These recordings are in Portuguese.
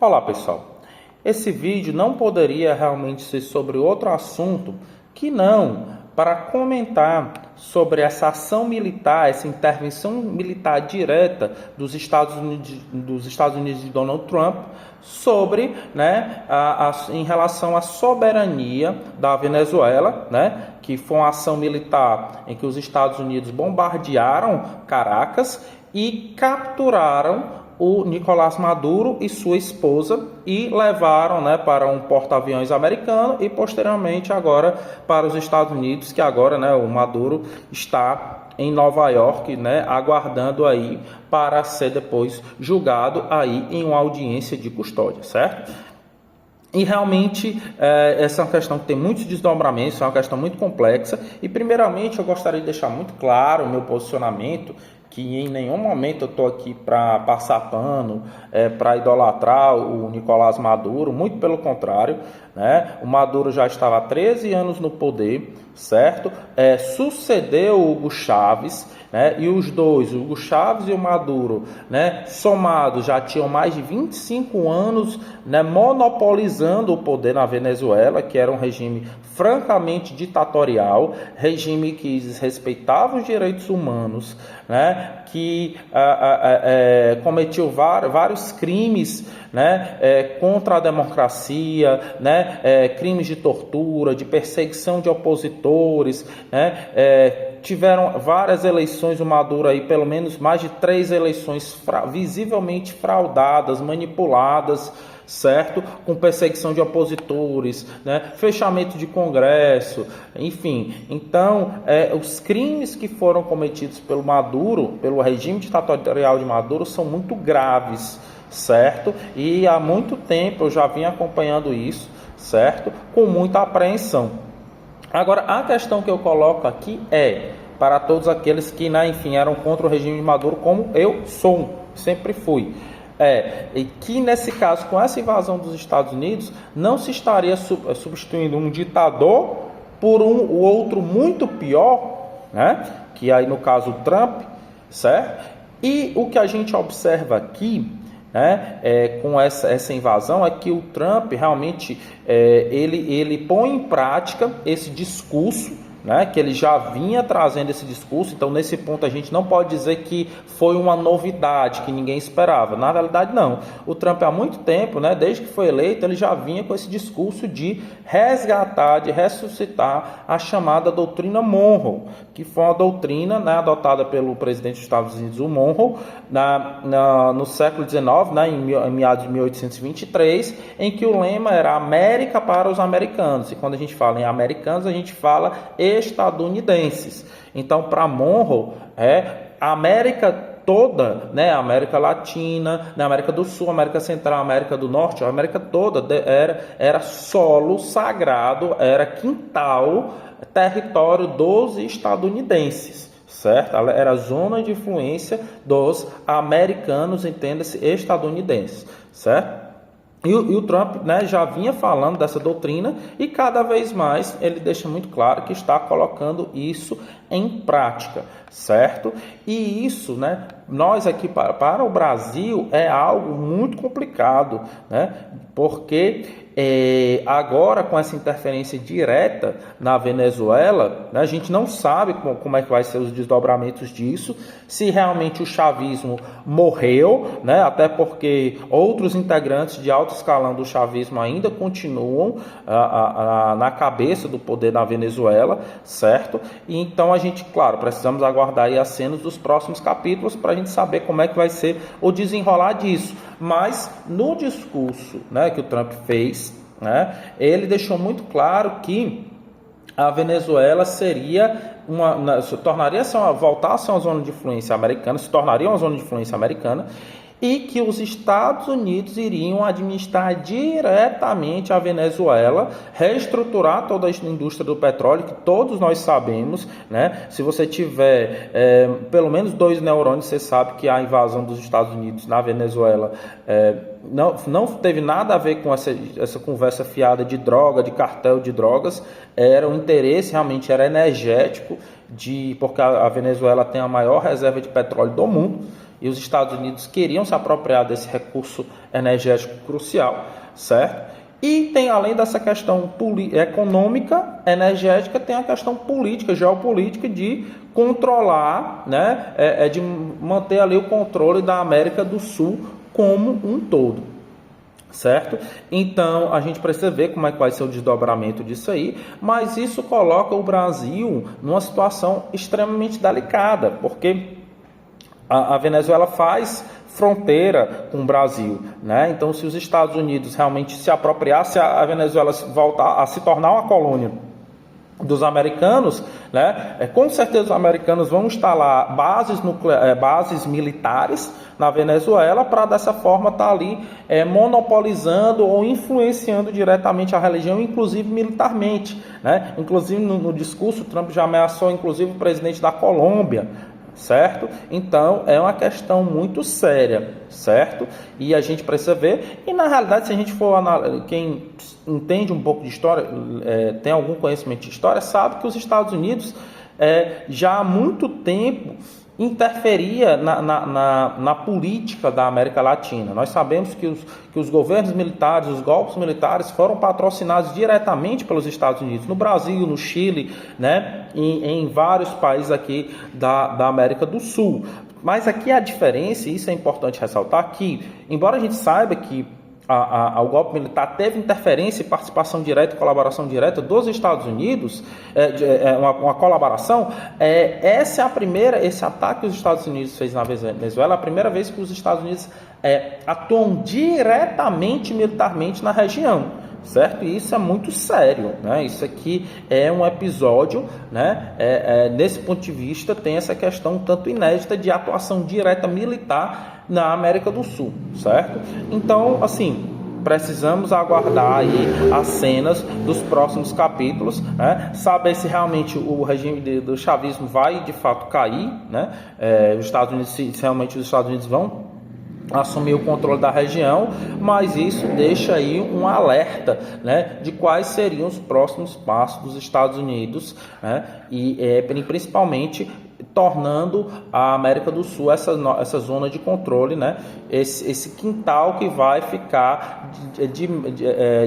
Olá pessoal, esse vídeo não poderia realmente ser sobre outro assunto que não para comentar sobre essa ação militar, essa intervenção militar direta dos Estados Unidos de Donald Trump sobre, em relação à soberania da Venezuela, que foi uma ação militar em que os Estados Unidos bombardearam Caracas e capturaram o Nicolás Maduro e sua esposa e levaram para um porta-aviões americano e posteriormente agora para os Estados Unidos, que agora o Maduro está em Nova York, aguardando aí para ser depois julgado aí em uma audiência de custódia, certo? E realmente essa é uma questão que tem muitos desdobramentos, é uma questão muito complexa. E primeiramente eu gostaria de deixar muito claro o meu posicionamento, que em nenhum momento eu estou aqui para passar pano, para idolatrar o Nicolás Maduro, muito pelo contrário, O Maduro já estava há 13 anos no poder, certo? Sucedeu o Hugo Chávez, e os dois, o Hugo Chávez e o Maduro, somados já tinham mais de 25 anos, monopolizando o poder na Venezuela, que era um regime francamente ditatorial, regime que desrespeitava os direitos humanos, que cometeu vários crimes, contra a democracia, crimes de tortura, de perseguição de opositores, tiveram várias eleições, o Maduro aí, pelo menos mais de 3 eleições visivelmente fraudadas, manipuladas, certo? Com perseguição de opositores, fechamento de congresso, enfim. Então, os crimes que foram cometidos pelo Maduro, pelo regime ditatorial de Maduro, são muito graves, certo? E há muito tempo eu já vim acompanhando isso, certo? Com muita apreensão. Agora, a questão que eu coloco aqui para todos aqueles que, enfim, eram contra o regime de Maduro, como eu sou, sempre fui, e que nesse caso, com essa invasão dos Estados Unidos, não se estaria substituindo um ditador por o outro muito pior, que aí no caso o Trump, certo? E o que a gente observa aqui, com essa invasão, é que o Trump realmente ele põe em prática esse discurso, que ele já vinha trazendo esse discurso. Então nesse ponto a gente não pode dizer que foi uma novidade que ninguém esperava, na realidade não. O Trump há muito tempo, desde que foi eleito, ele já vinha com esse discurso de resgatar, de ressuscitar a chamada doutrina Monroe, que foi uma doutrina adotada pelo presidente dos Estados Unidos, o Monroe, no século XIX, em meados de 1823, em que o lema era América para os americanos. E quando a gente fala em americanos, a gente fala estadunidenses. Então, para Monroe, a América toda, a América Latina, a América do Sul, a América Central, a América do Norte, a América toda era solo sagrado, era quintal, território dos estadunidenses, certo? Era zona de influência dos americanos, entenda-se, estadunidenses, certo? E o Trump já vinha falando dessa doutrina e cada vez mais ele deixa muito claro que está colocando isso em prática, certo? E isso, nós aqui para o Brasil é algo muito complicado, porque agora com essa interferência direta na Venezuela, a gente não sabe como é que vai ser os desdobramentos disso, se realmente o chavismo morreu, até porque outros integrantes de alto escalão do chavismo ainda continuam na cabeça do poder na Venezuela, certo? E então a gente, claro, precisamos aguardar aí as cenas dos próximos capítulos para a gente saber como é que vai ser o desenrolar disso. Mas no discurso que o Trump fez, ele deixou muito claro que a Venezuela voltar a ser uma zona de influência americana, se tornaria uma zona de influência americana, e que os Estados Unidos iriam administrar diretamente a Venezuela, reestruturar toda a indústria do petróleo, que todos nós sabemos, Se você tiver pelo menos 2 neurônios, você sabe que a invasão dos Estados Unidos na Venezuela não teve nada a ver com essa conversa fiada de droga, de cartel de drogas. Era o interesse, realmente era energético, porque a Venezuela tem a maior reserva de petróleo do mundo. e os Estados Unidos queriam se apropriar desse recurso energético crucial, certo? E tem, além dessa questão econômica, energética, tem a questão política, geopolítica, de controlar, né, de manter ali o controle da América do Sul como um todo, certo? Então, a gente precisa ver como é que vai ser o desdobramento disso aí, mas isso coloca o Brasil numa situação extremamente delicada, porque a Venezuela faz fronteira com o Brasil, né? Então, se os Estados Unidos realmente se apropriassem, a Venezuela voltar a se tornar uma colônia dos americanos, né? Com certeza os americanos vão instalar bases militares na Venezuela para dessa forma estar ali monopolizando ou influenciando diretamente a religião, inclusive militarmente, né? Inclusive no discurso Trump já ameaçou inclusive o presidente da Colômbia, certo? Então é uma questão muito séria, certo? E a gente precisa ver, e na realidade, se a gente for quem entende um pouco de história, tem algum conhecimento de história, sabe que os Estados Unidos já há muito tempo interferia na política da América Latina. Nós sabemos que os governos militares, os golpes militares foram patrocinados diretamente pelos Estados Unidos, no Brasil, no Chile, né, em vários países aqui da América do Sul. Mas aqui a diferença, e isso é importante ressaltar, que embora a gente saiba que o golpe militar teve interferência e participação direta e colaboração direta dos Estados Unidos, uma colaboração, esse ataque que os Estados Unidos fez na Venezuela é a primeira vez que os Estados Unidos atuam diretamente militarmente na região, certo? E isso é muito sério, né? Isso aqui é um episódio, né? Nesse ponto de vista, tem essa questão tanto inédita de atuação direta militar na América do Sul, certo? Então, assim, precisamos aguardar aí as cenas dos próximos capítulos, né? Saber se realmente o regime do chavismo vai de fato cair, né? Os Estados Unidos, se realmente os Estados Unidos vão assumir o controle da região, mas isso deixa aí um alerta, né, de quais seriam os próximos passos dos Estados Unidos, né, e principalmente tornando a América do Sul essa zona de controle, né, esse quintal que vai ficar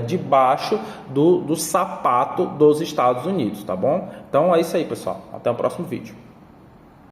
debaixo do sapato dos Estados Unidos, tá bom? Então é isso aí, pessoal. Até o próximo vídeo.